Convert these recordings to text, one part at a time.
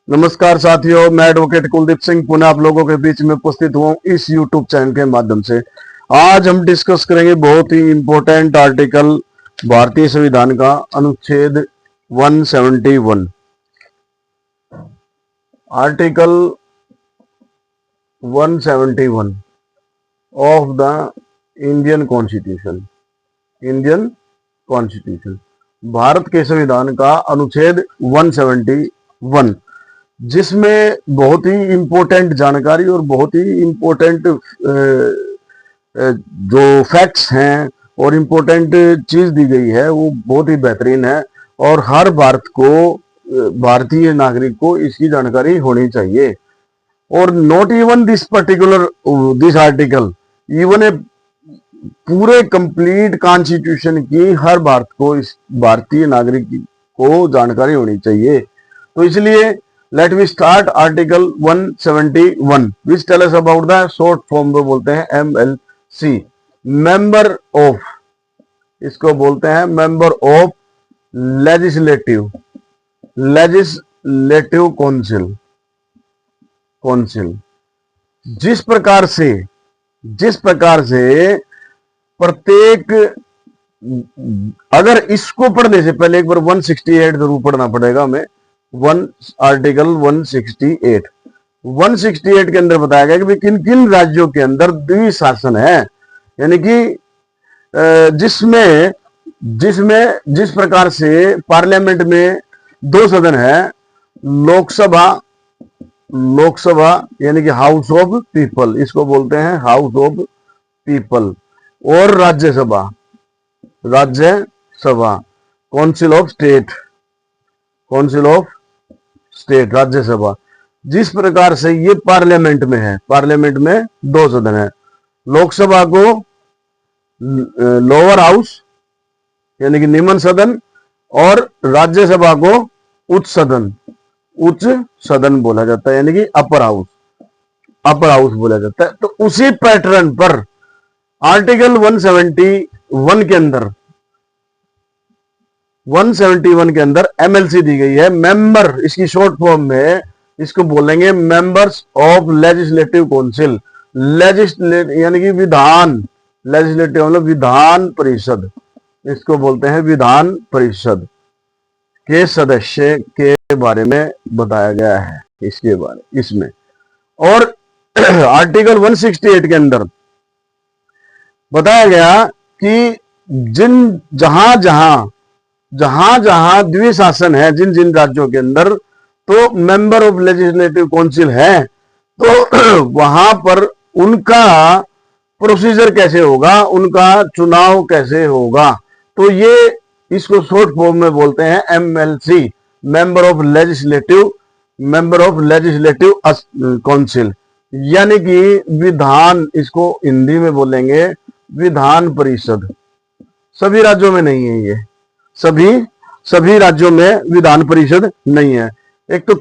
नमस्कार साथियों, मैं एडवोकेट कुलदीप सिंह पुनः आप लोगों के बीच में उपस्थित हुआ इस यूट्यूब चैनल के माध्यम से। आज हम डिस्कस करेंगे बहुत ही इंपॉर्टेंट आर्टिकल भारतीय संविधान का अनुच्छेद 171। Article 171 of the Indian constitution, Bharat के संविधान का अनुच्छेद 171, जिसमें बहुत ही इंपॉर्टेंट जानकारी और बहुत ही इंपॉर्टेंट जो फैक्ट्स हैं और इंपॉर्टेंट चीज दी गई है वो बहुत ही बेहतरीन है और हर भारतीय नागरिक को इसकी जानकारी होनी चाहिए। और not even this article, even a पूरे कंप्लीट कॉन्स्टिट्यूशन की हर भारतीय नागरिक को जानकारी होनी चाहिए। तो इसलिए let we start article 171 which tell us about the short form में बोलते हैं MLC, मेंबर ऑफ, इसको बोलते हैं मेंबर ऑफ लेजिस्लेटिव काउंसिल। जिस प्रकार से प्रत्येक, अगर इसको पढ़ने से पहले एक बार 168 जरूर पढ़ना पड़ेगा हमें। आर्टिकल 168 के अंदर बताया गया कि किन किन राज्यों के अंदर द्विशासन है, यानी कि जिस प्रकार से पार्लियामेंट में दो सदन है, लोकसभा यानी कि हाउस ऑफ पीपल, इसको बोलते हैं हाउस ऑफ पीपल, और Rajya Sabha council of state, Rajya Sabha. जिस प्रकार से ये पार्लियामेंट में दो सदन है, लोकसभा को लोअर हाउस यानी कि निम्न सदन, और राज्यसभा को उच्च सदन बोला जाता है, यानी कि अपर हाउस बोला जाता है। तो उसी पैटर्न पर आर्टिकल 171 के अंदर MLC दी गई है, मेंबर, इसकी शॉर्ट फॉर्म में इसको बोलेंगे मेंबर्स ऑफ लेजिस्लेटिव काउंसिल, यानी कि लेजिस्लेटिव मतलब विधान परिषद, इसको बोलते हैं विधान परिषद के सदस्य के बारे में बताया गया है इसमें। और आर्टिकल 168 के अंदर बताया गया कि जहां जहां द्विशासन है, जिन राज्यों के अंदर तो मेंबर ऑफ लेजिस्लेटिव काउंसिल है, तो वहां पर उनका प्रोसीजर कैसे होगा, उनका चुनाव कैसे होगा। तो ये इसको शॉर्ट फॉर्म में बोलते हैं MLC, member of legislative council, यानी कि विधान, इसको हिंदी में बोलेंगे विधान परिषद। सभी राज्यों में नहीं है ये, सभी राज्यों में विधान परिषद नहीं है। एक तो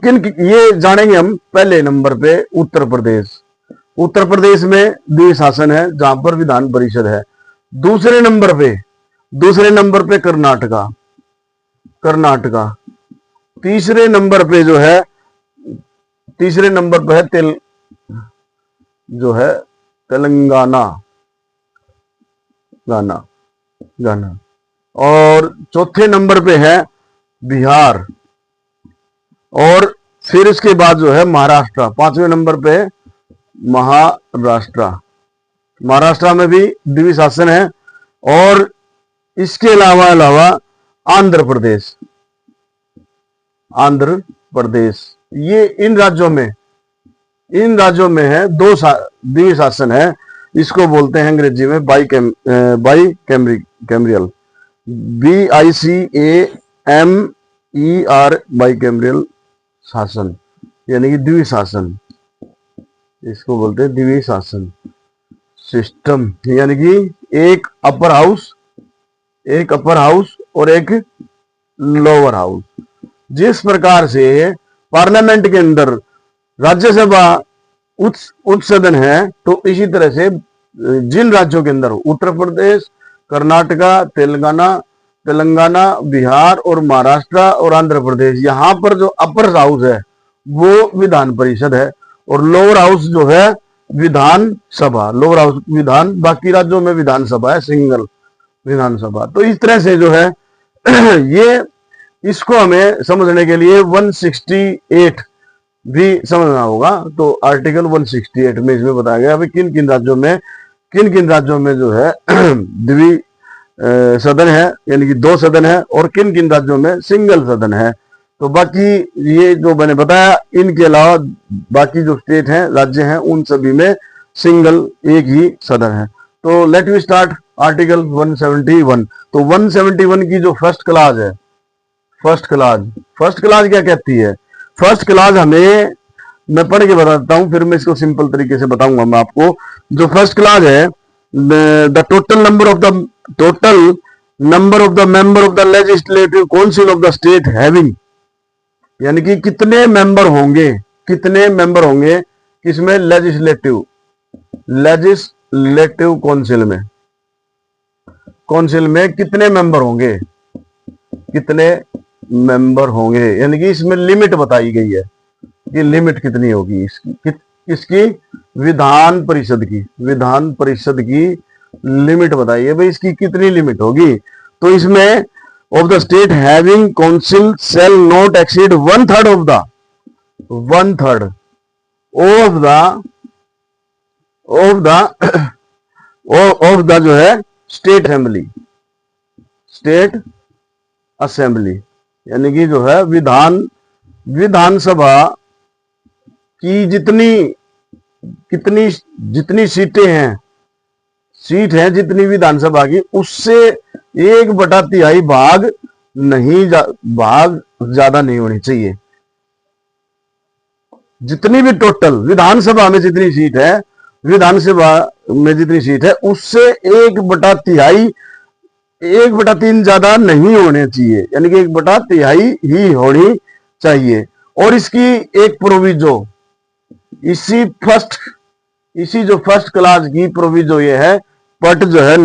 ये जानेंगे हम। पहले नंबर पे उत्तर प्रदेश में द्विशासन है जहां पर विधान परिषद है। दूसरे नंबर पे कर्नाटका। तीसरे नंबर पे है तेलंगाना, और चौथे नंबर पे है बिहार, और फिर इसके बाद है महाराष्ट्र। पांचवें नंबर पे महाराष्ट्र में भी द्विशासन है। और इसके अलावा आंध्र प्रदेश, ये इन राज्यों में है दो द्विशासन है। इसको बोलते हैं अंग्रेजी में बाई कैमरियल, BICAMER, बाई कैमरियल शासन, यानी कि द्विशासन, इसको बोलते हैं द्विशासन सिस्टम, यानी कि एक अपर हाउस और एक लोअर हाउस। जिस प्रकार से पार्लियामेंट के अंदर राज्यसभा उच्च सदन है, तो इसी तरह से जिन राज्यों के अंदर उत्तर प्रदेश, कर्नाटका, तेलंगाना, बिहार और महाराष्ट्र और आंध्र प्रदेश, यहाँ पर जो अपर हाउस है वो विधान परिषद है, और लोअर हाउस जो है विधान सभा, लोअर हाउस विधान, बाकी राज्यों में विधानसभा है, सिंगल विधानसभा। तो इस तरह से जो है ये इसको हमें समझने के लिए 168 भी समझना होगा। तो आर्टिकल 168 में इसमें बताया गया अभी किन किन राज्यों में जो है द्वि सदन है, यानी कि 2 सदन है, और किन किन राज्यों में सिंगल सदन है। तो बाकी ये जो मैंने बताया, इनके अलावा बाकी जो स्टेट हैं, राज्य हैं, उन सभी में सिंगल एक ही सदन है। तो लेट वी स्टार्ट आर्टिकल 171। तो 171 की जो फर्स्ट क्लाज है, फर्स्ट क्लाज क्या कहती है? फर्स्ट क्लाज हमें, मैं पढ़ के बताता हूं, फिर मैं इसको सिंपल तरीके से बताऊंगा मैं आपको। जो फर्स्ट क्लाज है, the total number of the member of the legislative council of the state having, यानी कि कितने मेंबर होंगे किसमें? लेजिस्लेटिव काउंसिल में कितने मेंबर होंगे, यानी कि इसमें लिमिट बताई गई है कि लिमिट कितनी होगी इसकी विधान परिषद की लिमिट बताइए भाई, इसकी कितनी लिमिट होगी। तो इसमें of the state having council shall not exceed 1/3 of the जो है स्टेट असेंबली, यानी कि जो है विधानसभा की जितनी सीट है जितनी विधानसभा की, उससे 1/3 भाग ज्यादा नहीं होनी चाहिए। जितनी भी टोटल विधानसभा में जितनी सीट है उससे 1/3 ज्यादा नहीं होने चाहिए, यानी कि 1/3 ही होनी चाहिए। और इसकी एक प्रोविजो, इसी जो फर्स्ट क्लास की प्रोविजो ये है, बट जो है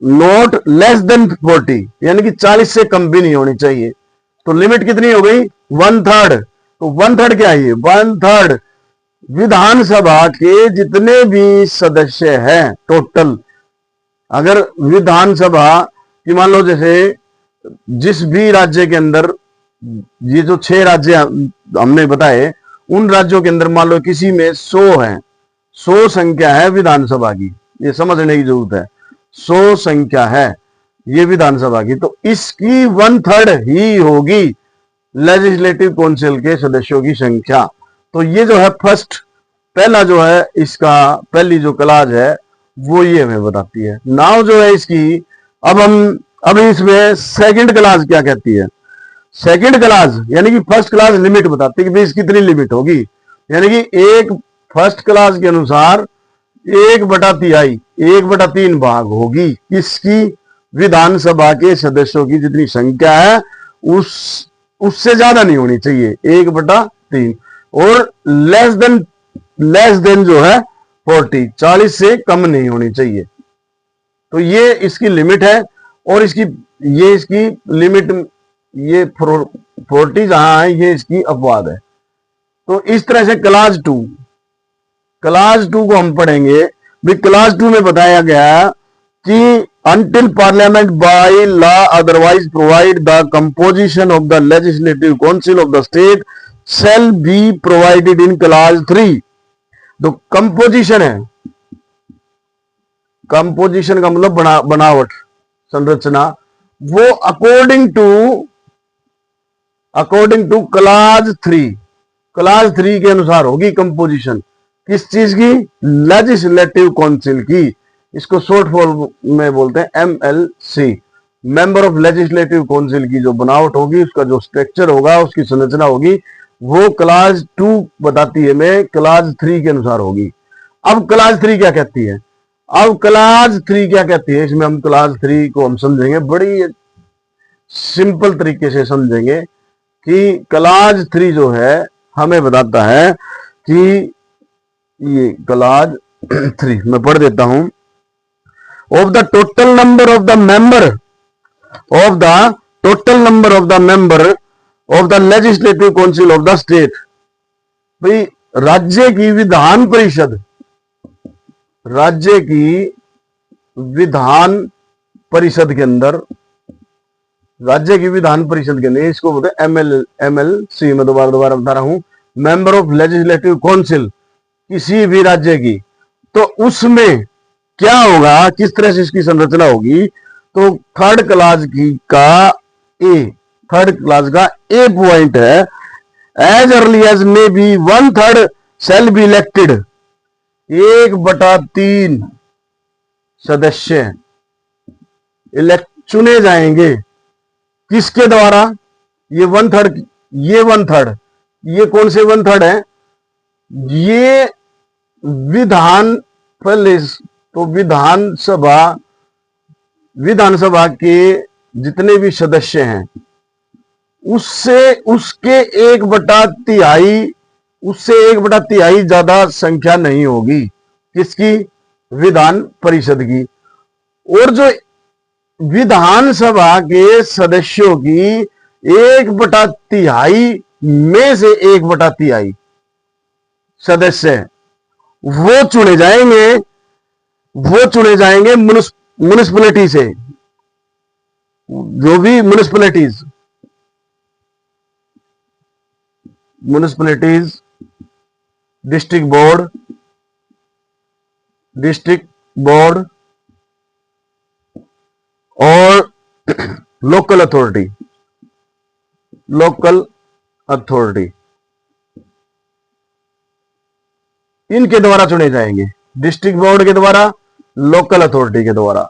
नॉट लेस देन 40, यानी कि 40 से कम भी नहीं होनी चाहिए। तो लिमिट कितनी हो गई? 1/3। तो 1/3 क्या है? 1/3 विधानसभा के जितने भी सदस्य हैं टोटल। अगर विधानसभा की मान लो, जैसे जिस भी राज्य के अंदर, ये जो 6 राज्य हमने बताए, उन राज्यों के अंदर मान लो किसी में 100 संख्या है विधानसभा की, ये समझने की जरूरत है। 100 संख्या है ये विधानसभा की, तो इसकी 1/3 ही होगी लेजिस्लेटिव काउंसिल के सदस्यों की संख्या। तो ये जो है पहला जो है इसका पहली जो क्लाज है वो ये हमें बताती है। नाउ जो है इसकी अब इसमें सेकंड क्लाज क्या कहती है? सेकंड क्लाज यानी कि फर्स्ट क्लास लिमिट बताती है कि भाई इसकी कितनी लिमिट होगी, यानी कि एक फर्स्ट क्लास के अनुसार 1/3 भाग होगी किसकी? विधानसभा के सदस्यों की जितनी संख्या है उससे ज्यादा नहीं होनी चाहिए, 1/3। और लेस देन जो है 40 से कम नहीं होनी चाहिए। तो ये इसकी लिमिट है। और इसकी लिमिट, ये 40 जहां है, ये इसकी अपवाद है। तो इस तरह से क्लास 2 को हम पढ़ेंगे। क्लास 2 में बताया गया कि until parliament by law otherwise provide the composition of the legislative council of the state shall be provided in clause 3। तो कंपोजिशन है, कंपोजिशन का मतलब बनावट, संरचना, वो अकॉर्डिंग टू क्लास 3 के अनुसार होगी कंपोजिशन। किस चीज की? लेजिस्लेटिव काउंसिल की। इसको शॉर्ट फॉर्म में बोलते हैं MLC, member of legislative council की जो बनावट होगी, उसका जो स्ट्रक्चर होगा, उसकी संरचना होगी, वो क्लास 2 बताती है मैं क्लास 3 के अनुसार होगी। अब क्लास 3 क्या कहती है? इसमें हम क्लास 3 को हम समझेंगे, बड़ी सिंपल तरीके से समझेंगे कि क्लास 3 जो है हमें बताता है कि ये क्लास 3 मैं पढ़ देता हूं। Of the total number of the member of the legislative council of the state. भाई राज्य की विधान परिषद, राज्य की विधान परिषद के अंदर, राज्य की विधान परिषद के अंदर, इसको बोलते हैं MLC। मैं दोबारा बता रहा हूं, मेंबर ऑफ लेजिस्लेटिव काउंसिल किसी भी राज्य की। तो उसमें क्या होगा, किस तरह से इसकी संरचना होगी, तो थर्ड क्लास का ए पॉइंट है, as early as may be 1/3 shall be elected, 1/3 सदस्य चुने जाएंगे। किसके द्वारा? ये 1/3, ये कौन से 1/3 है? ये विधान पैलेस, तो विधानसभा के जितने भी सदस्य हैं उससे उसके 1/3, उससे 1/3 ज्यादा संख्या नहीं होगी। किसकी? विधान परिषद की। और जो विधानसभा के सदस्यों की 1/3 में से 1/3 सदस्य वो चुने जाएंगे म्युनिसिपैलिटी से। जो भी म्युनिसिपैलिटीज, डिस्ट्रिक्ट बोर्ड और लोकल अथॉरिटी, इनके द्वारा चुने जाएंगे। डिस्ट्रिक्ट बोर्ड के द्वारा, लोकल अथॉरिटी के द्वारा।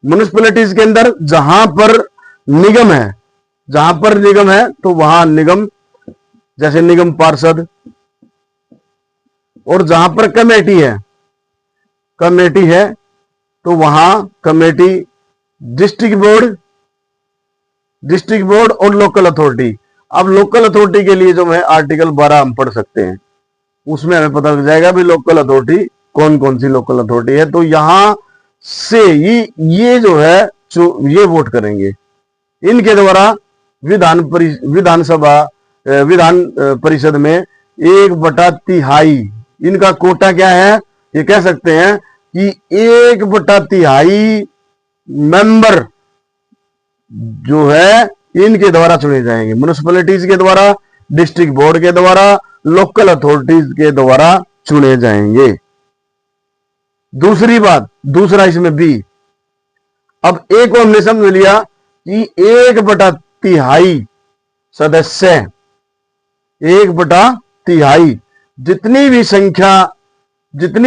म्युनिसिपैलिटीज के अंदर जहां पर निगम है तो वहां निगम, जैसे निगम पार्षद। और जहां पर कमेटी है तो वहां कमेटी, डिस्ट्रिक्ट बोर्ड और लोकल अथॉरिटी। अब लोकल अथॉरिटी के लिए जो है आर्टिकल 12 हम पढ़ सकते हैं, उसमें हमें पता लग जाएगा भी लोकल अथॉरिटी कौन कौन सी लोकल अथॉरिटी है। तो यहां से ये जो है ये वोट करेंगे। इनके द्वारा विधान परिषद में 1/3 इनका कोटा क्या है, ये कह सकते हैं कि 1/3 मेंबर जो है इनके द्वारा चुने जाएंगे। म्युनिसिपैलिटीज के द्वारा, डिस्ट्रिक्ट बोर्ड के द्वारा, लोकल अथॉरिटीज के द्वारा चुने जाएंगे। दूसरा इसमें बी। अब ए को हमने समझ लिया कि 1/3 सदस्य, 1/3 जितनी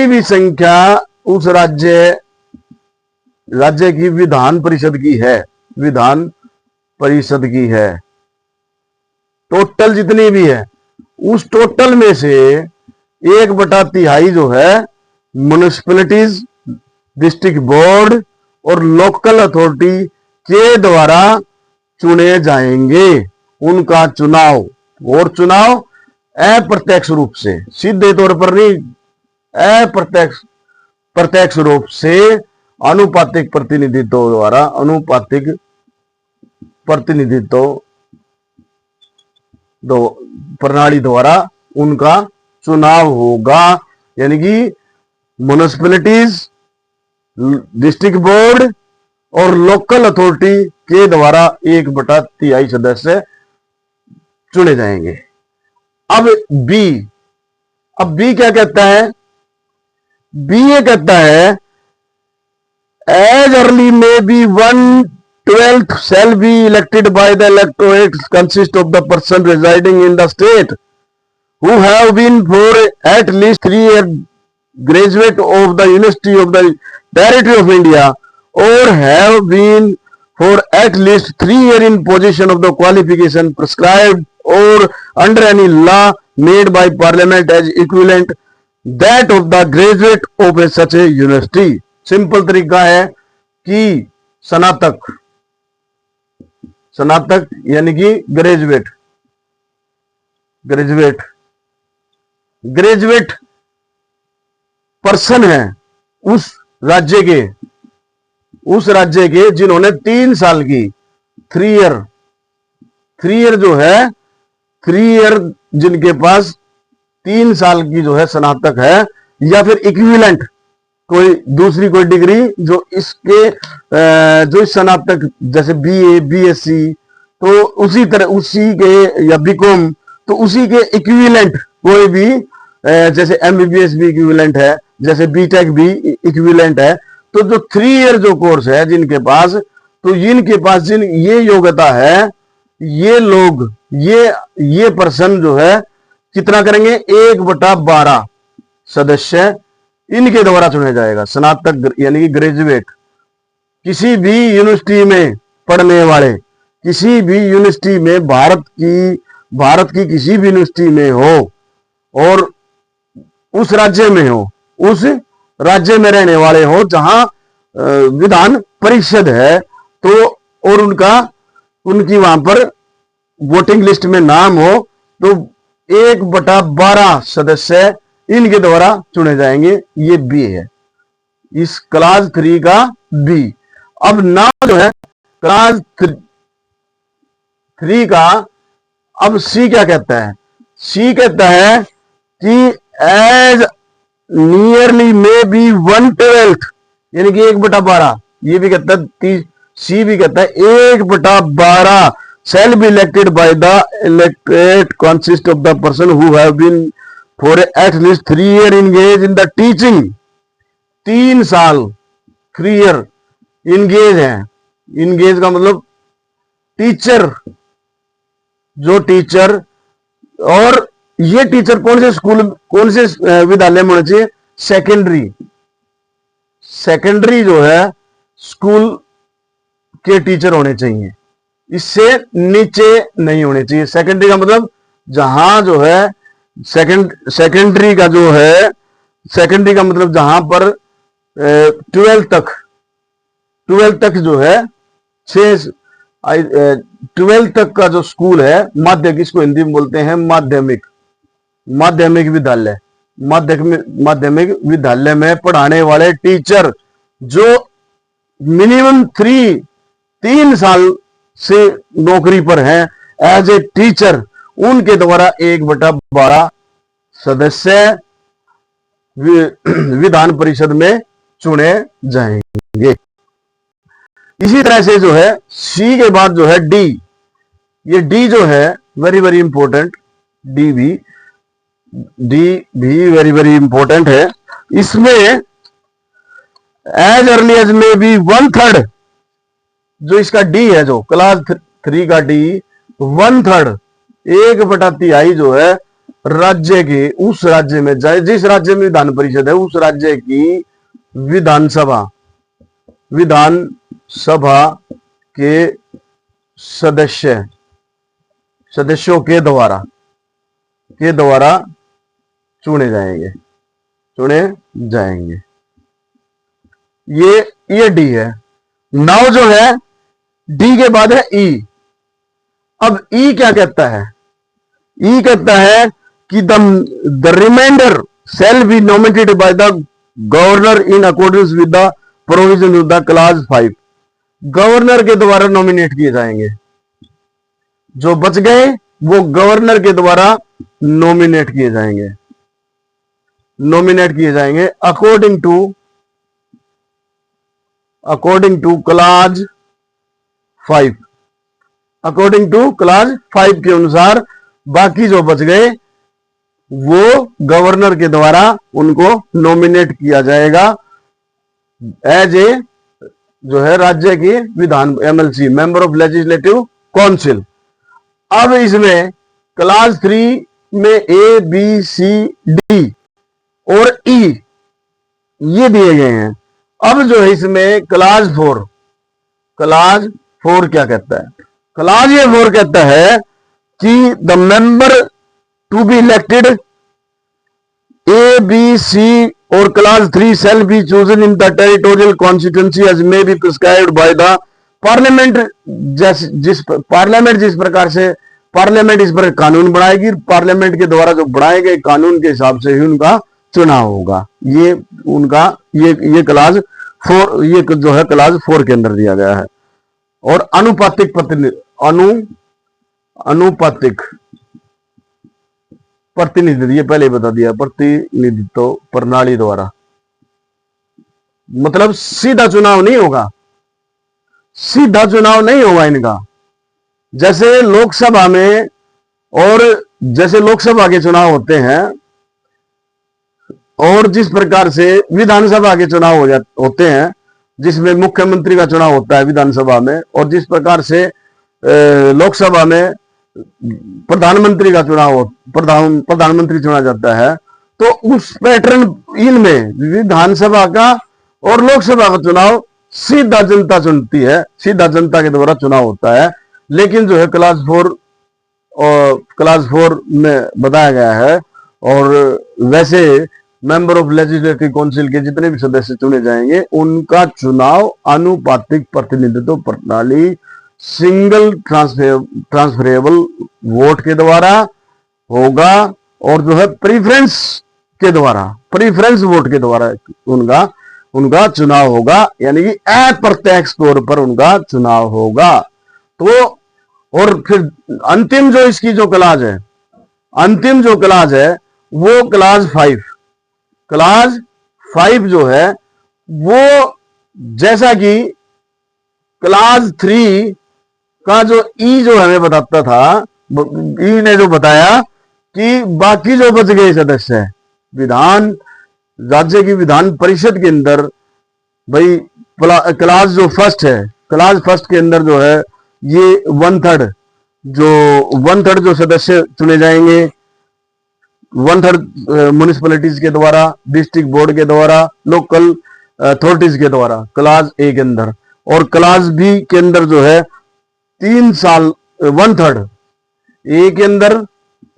भी संख्या उस राज्य की विधान परिषद की है, टोटल जितनी भी है, उस टोटल में से 1/3 जो है म्युनिसिपैलिटीज, डिस्ट्रिक्ट बोर्ड और लोकल अथॉरिटी के द्वारा चुने जाएंगे। उनका चुनाव अप्रत्यक्ष रूप से, सीधे तौर पर नहीं, प्रत्यक्ष रूप से अनुपातिक प्रतिनिधित्व प्रणाली द्वारा उनका चुनाव होगा। यानी कि म्युनिसिपैलिटीज, डिस्ट्रिक्ट बोर्ड और लोकल अथॉरिटी के द्वारा 1/3 सदस्य चुने जाएंगे। अब बी क्या कहता है? बी ये कहता है, एज अर्ली में B 1/12 shall be elected by the electorate consist of the person residing in the state who have been for at least 3 years graduate of the University of the Territory of India or have been for at least 3 years in possession of the qualification prescribed or under any law made by Parliament as equivalent that of the graduate of such a university। Simple तरीका है कि स्नातक यानी कि graduate person है उस राज्य के जिन्होंने 3 साल की 3 ईयर जो है 3 ईयर जिनके पास 3 साल की जो है स्नातक है, या फिर इक्विवेलेंट कोई दूसरी कोई डिग्री जो इसके जो स्नातक जैसे बीए बीएससी, तो उसी तरह उसी के, या बीकॉम, तो उसी के इक्विवेलेंट कोई भी जैसे एमबीबीएस भी इक्विवेलेंट है, जैसे बीटेक भी इक्विवेलेंट है। तो जो 3 ईयर जो कोर्स है जिनके पास, तो इनके पास जिन ये योग्यता है, ये लोग ये पर्सन जो है कितना करेंगे, 1/12 सदस्य इनके द्वारा चुने जाएगा। स्नातक यानी कि ग्रेजुएट, किसी भी यूनिवर्सिटी में पढ़ने वाले, किसी भी यूनिवर्सिटी में भारत की किसी भी यूनिवर्सिटी में हो और उस राज्य में हो, उस राज्य में रहने वाले हो जहां विधान परिषद है, तो और उनकी वहां पर वोटिंग लिस्ट में नाम हो, तो 1/12 सदस्य इनके द्वारा चुने जाएंगे। ये बी है इस क्लास 3 का बी। अब नाउ जो है क्लास 3 का, अब सी क्या कहता है? सी कहता है कि एज नियरली मे बी 1/12, यानी कि 1/12। ये भी कहता है, सी भी कहता है 1/12 shall be elected by the electorate consist of the person who have been for at least 3 years engaged in the teaching। 3 साल 3 ईयर इंगेज है। इंगेज का मतलब टीचर, जो टीचर, और ये टीचर कौन से स्कूल, कौन से विद्यालय में होना चाहिए? सेकेंडरी जो है स्कूल के टीचर होने चाहिए, इससे नीचे नहीं होने चाहिए। सेकेंडरी का मतलब जहां जो है सेकेंडरी का जो है, सेकेंडरी का मतलब जहां पर 12 तक जो है 12 तक का जो स्कूल है, माध्यमिक, इसको हिंदी में बोलते हैं माध्यमिक विद्यालय। माध्यमिक विद्यालय में पढ़ाने वाले टीचर जो मिनिमम 3 साल से नौकरी पर हैं एज ए टीचर, उनके द्वारा 1/12 सदस्य विधान परिषद में चुने जाएंगे। इसी तरह से जो है सी के बाद जो है डी, ये डी जो है वेरी वेरी इंपॉर्टेंट, डी भी वेरी वेरी इंपॉर्टेंट है। इसमें एज अर्ली एज में भी 1/3, जो इसका डी है, जो क्लास 3 का डी 1/3, 1/3 जो है राज्य के, उस राज्य में जिस राज्य में विधान परिषद है, उस राज्य की विधानसभा के सदस्यों के द्वारा चुने जाएंगे। ये डी है। नाउ जो है डी के बाद है ई। अब ई क्या कहता है? ई कहता है कि the reminder shall be nominated by the governor in accordance with the provision of the clause 5। Governor के द्वारा नॉमिनेट किए जाएंगे, जो बच गए वो गवर्नर के द्वारा नॉमिनेट किए जाएंगे according to clause 5। According to clause 5 के अनुसार बाकी जो बच गए वो गवर्नर के द्वारा उनको नॉमिनेट किया जाएगा एज ए जो है राज्य की विधान MLC, member of legislative council. अब इसमें क्लास 3 में ए बी सी डी और ई ये दिए गए हैं। अब जो है इसमें क्लास 4 क्या कहता है? क्लास 4 कहता है कि the member to be elected A B C और class 3 shall be chosen in the territorial constituency as may be prescribed by the parliament। जिस प्रकार से पार्लियामेंट इस पर कानून बनाएगी, पार्लियामेंट के द्वारा जो बनाए गए कानून के हिसाब से ही उनका चुनाव होगा। ये क्लास 4, ये जो है क्लास 4 के अंदर दिया गया है। और अनुपातिक प्रतिनिधित्व, ये पहले बता दिया, प्रतिनिधित्व प्रणाली द्वारा, मतलब सीधा चुनाव नहीं होगा, सीधा चुनाव नहीं होगा इनका। जैसे लोकसभा में, और जैसे लोकसभा के चुनाव होते हैं और जिस प्रकार से विधानसभा के चुनाव होते हैं, जिसमें मुख्यमंत्री का चुनाव होता है विधानसभा में, और जिस प्रकार से लोकसभा में प्रधानमंत्री का चुनाव, प्रधानमंत्री चुना जाता है, तो उस पैटर्न इनमें विधानसभा का और लोकसभा का चुनाव सीधा जनता चुनती है, सीधा जनता के द्वारा चुनाव होता है। लेकिन जो है क्लास 4 में बताया गया है, और वैसे मेंबर ऑफ लेजिस्लेटिव काउंसिल के जितने भी सदस्य चुने जाएंगे उनका चुनाव आनुपातिक प्रतिनिधित्व प्रणाली, सिंगल ट्रांसफरेबल वोट के द्वारा होगा, और जो है प्रीफरेंस वोट के द्वारा उनका चुनाव होगा, यानी कि अप्रत्यक्ष तौर पर उनका चुनाव होगा। तो और फिर अंतिम जो इसकी जो क्लाज है, अंतिम जो क्लाज है वो क्लाज 5 जो है वो, जैसा कि क्लाज 3 का जो ई जो हमें बताता था, ई ने जो बताया कि बाकी जो बच गए सदस्य है राज्य की विधान परिषद के अंदर, भाई क्लास जो फर्स्ट है, क्लास फर्स्ट के अंदर जो है ये 1/3 जो सदस्य चुने जाएंगे, 1/3 म्युनिसिपैलिटीज के द्वारा, डिस्ट्रिक्ट बोर्ड के द्वारा, लोकल अथॉरिटीज के द्वारा क्लास ए के अंदर, और क्लास बी के अंदर जो है 3 साल 1/3 ए के अंदर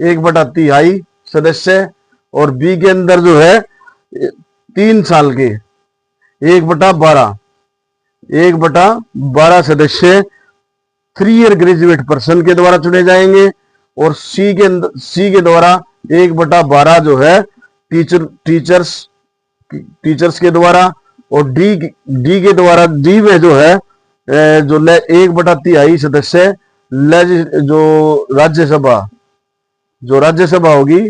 1/3 सदस्य, और बी के अंदर जो है 3 साल के 1/12 सदस्य 3 ईयर ग्रेजुएट पर्सन के द्वारा चुने जाएंगे, और सी के द्वारा 1/12 जो है टीचर्स के द्वारा, और डी के द्वारा, डी में जो है जो 1/3 सदस्य जो राज्यसभा होगी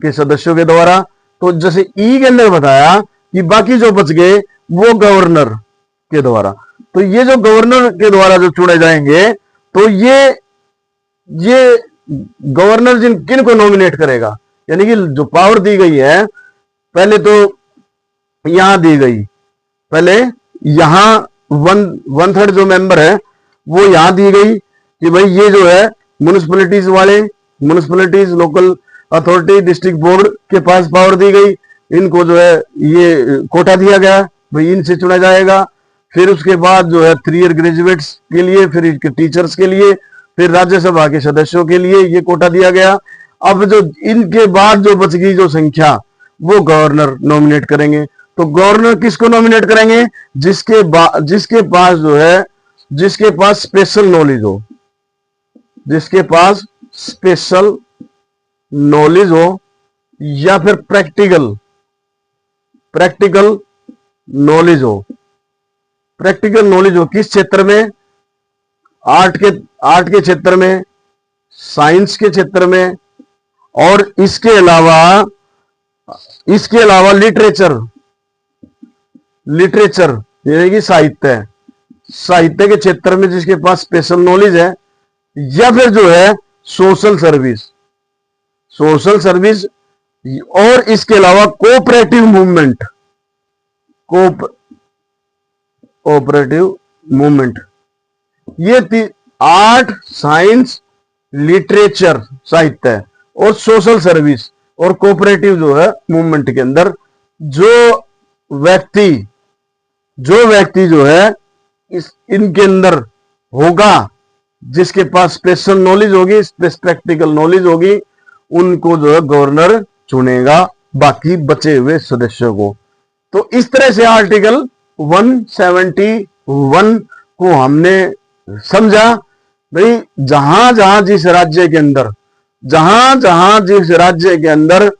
के सदस्यों के द्वारा। तो जैसे ई के अंदर बताया कि बाकी जो बच गए वो गवर्नर के द्वारा, तो ये जो गवर्नर के द्वारा जो चुने जाएंगे, तो ये गवर्नर किन को नॉमिनेट करेगा, यानी कि जो पावर दी गई है, पहले तो यहां दी गई, पहले यहां 1/3 जो मेंबर है वो यहां दी गई कि भाई ये जो है municipalities, local authority, district board के पास पावर दी गई, इनको जो है ये कोटा दिया गया, भाई इनसे चुना जाएगा। फिर उसके बाद जो है 3 ईयर ग्रेजुएट्स के लिए, फिर टीचर्स के लिए, फिर राज्यसभा के सदस्यों के लिए ये कोटा दिया गया। अब जो इनके बाद जो बच गई जो संख्या, वो गवर्नर नॉमिनेट करेंगे। तो गवर्नर किसको नॉमिनेट करेंगे? जिसके पास जो है, जिसके पास स्पेशल नॉलेज हो, जिसके पास स्पेशल नॉलेज हो, या फिर प्रैक्टिकल नॉलेज हो। प्रैक्टिकल नॉलेज हो किस क्षेत्र में? आर्ट के क्षेत्र में, साइंस के क्षेत्र में, और इसके अलावा लिटरेचर यानी कि साहित्य के क्षेत्र में जिसके पास स्पेशल नॉलेज है, या फिर जो है सोशल सर्विस, और इसके अलावा कोऑपरेटिव मूवमेंट, ये आर्ट, साइंस, लिटरेचर, साहित्य, और सोशल सर्विस और कोऑपरेटिव जो है मूवमेंट के अंदर जो व्यक्ति जो है इनके अंदर होगा, जिसके पास स्पेशल नॉलेज होगी, प्रैक्टिकल नॉलेज होगी, उनको जो है गवर्नर चुनेगा, बाकी बचे हुए सदस्यों को। तो इस तरह से आर्टिकल 171 को हमने समझा। भाई जहां जिस राज्य के अंदर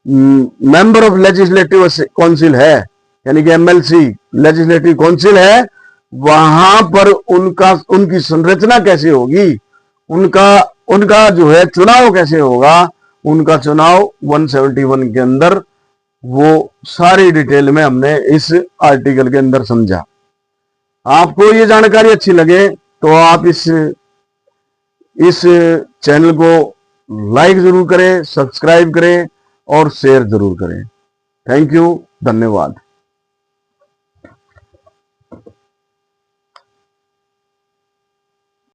मेंबर ऑफ लेजिस्लेटिव काउंसिल है, यानी कि एमएलसी लेजिस्लेटिव काउंसिल है, वहां पर उनकी संरचना कैसे होगी, उनका उनका जो है चुनाव कैसे होगा, उनका चुनाव 171 के अंदर, वो सारी डिटेल में हमने इस आर्टिकल के अंदर समझा। आपको ये जानकारी अच्छी लगे तो आप इस चैनल को लाइक जरूर करें, सब्सक्राइब करें और शेयर जरूर करें। थैंक यू, धन्यवाद।